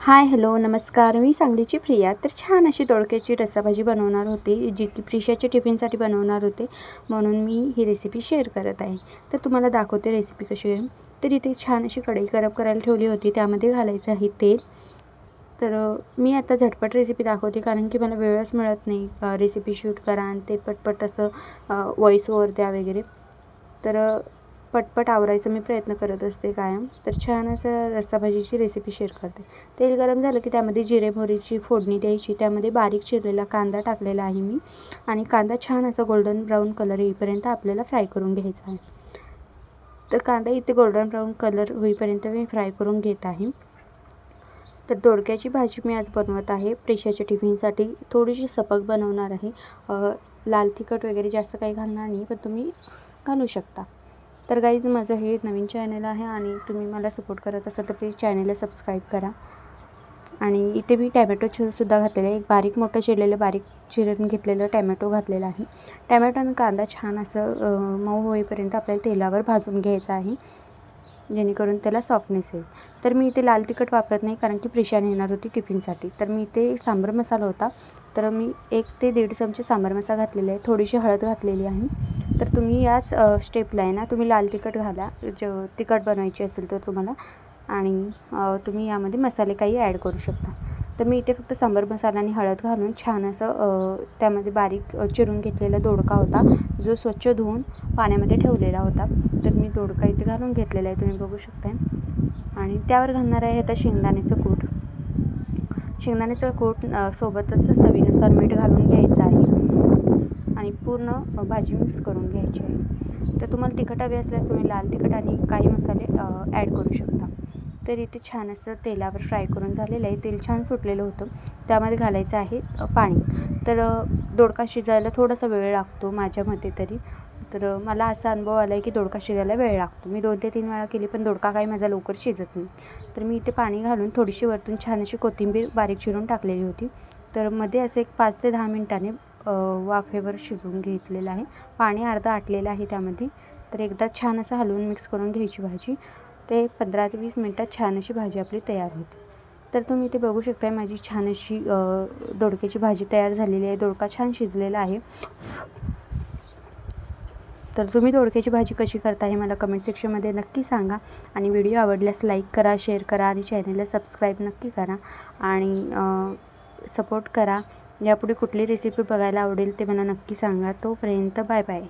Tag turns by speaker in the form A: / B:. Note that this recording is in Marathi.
A: हाय हॅलो नमस्कार, मी सांगलीची प्रिया. तर छान अशी दोडक्याची रस्साभाजी बनवणार होते, जी की प्रिशाच्या टिफिनसाठी बनवणार होते, म्हणून मी ही रेसिपी शेअर करत आहे. तर तुम्हाला दाखवते रेसिपी कशी आहे. तर इथे छान अशी कढई गरम करायला ठेवली होती, त्यामध्ये घालायचं आहे तेल. तर मी आता झटपट रेसिपी दाखवते, कारण की मला वेळच मिळत नाही रेसिपी शूट करा आणि ते पटपट असं व्हॉईस ओव्हर द्या वगैरे. तर पटपट आवरायचा मी प्रयत्न करत असते कायम. तर छान असं रस्साभाजीची रेसिपी शेअर करते. तेल गरम झालं की त्यामध्ये जिरे मोहरीची फोडणी द्यायची. त्यामध्ये बारीक चिरलेला कांदा टाकलेला आहे मी, आणि कांदा छान असा गोल्डन ब्राऊन कलर येईपर्यंत आपल्याला फ्राय करून घ्यायचा आहे. तर कांदा इथे गोल्डन ब्राऊन कलर होईपर्यंत मी फ्राय करून घेत आहे. तर दोडक्याची भाजी मी आज बनवत आहे प्रेशाच्या टिफिनसाठी. थोडीशी सपक बनवणार आहे. लाल तिखट वगैरे जास्त काही घालणार नाही, पण तुम्ही घालू शकता. तर गाईज, माझं हे नवीन चॅनल आहे आणि तुम्ही मला सपोर्ट करत असाल तर प्लीज चॅनलला सबस्क्राईब करा. आणि इथे मी टॅमॅटो सुद्धा घातलेलं आहे. एक बारीक मोठं चिरलेलं, बारीक चिरून घेतलेलं टॅमॅटो घातलेला आहे. टॅमॅटो आणि कांदा छान असं मऊ होईपर्यंत आपल्याला तेलावर भाजून घ्यायचं आहे, जेणेकरून त्याला सॉफ्टनेस येईल. तर मी इथे लाल तिखट वापरत नाही, कारण की प्रिशाने येणार होती टिफिनसाठी. तर मी इथे सांबार मसाला होता, तर मी 1 ते 1.5 चमचे सांबार मसाला घातलेला आहे. थोडीशी हळद घातलेली आहे. तर तुम्ही याच स्टेपला आहे ना, तुम्ही लाल तिखट घाला तिखट बनवायची असेल तर तुम्हाला, आणि तुम्ही यामध्ये मसाले काही ॲड करू शकता. तर मी इथे फक्त सांबार मसाला आणि हळद घालून छान असं त्यामध्ये बारीक चिरून घेतलेला दोडका होता, जो स्वच्छ धुवून पाण्यामध्ये ठेवलेला होता. तर मी दोडका इथे घालून घेतलेला आहे, तुम्ही बघू शकताय. आणि त्यावर घालणार आहे आता शेंगदाण्याचं कूट. शेंगदाण्याचं कूट सोबतच चवीनुसार मीठ घालून घ्यायचं आहे, आणि पूर्ण भाजी मिक्स करून घ्यायची आहे. तर तुम्हाला तिखट हवे असल्यास तुम्ही लाल तिखट आणि काही मसाले ॲड करू शकता. तर इथे छान असं तेलावर फ्राय करून झालेलं आहे. तेल छान सुटलेलं होतं. त्यामध्ये घालायचं आहे पाणी. तर दोडका शिजायला थोडासा वेळ लागतो माझ्या मते तरी. तर मला असा अनुभव आला आहे की दोडका शिजायला वेळ लागतो. मी 2 ते 3 वेळा केली, पण दोडका काही माझा लवकर शिजत नाही. तर मी इथे पाणी घालून थोडीशी वरतून छान अशी कोथिंबीर बारीक चिरून टाकलेली होती. तर मध्ये असं एक 5 ते 10 मिनिटांनी वाफेवर शिजवून घेतलेलं आहे. पाणी अर्धं आटलेलं आहे त्यामध्ये. तर एकदा छान असं हलवून मिक्स करून घ्यायची भाजी. ते 15 ते 20 मिनटात छान अशी भाजी आपली तयार होते. तर तुम्ही इथे बघू शकता, माझी छान अशी दोडक्याची भाजी तयार झालेली आहे. दोडका छान शिजलेला आहे. तर तुम्ही दोडक्याची भाजी कशी करता हे मला कमेंट सेक्शनमध्ये नक्की सांगा. आणि व्हिडिओ आवडल्यास लाईक करा, शेअर करा, आणि चॅनलला सबस्क्राईब नक्की करा, आणि सपोर्ट करा. यापुढे कुठली रेसिपी बघायला आवडेल ते मला नक्की सांगा. तोपर्यंत बाय बाय.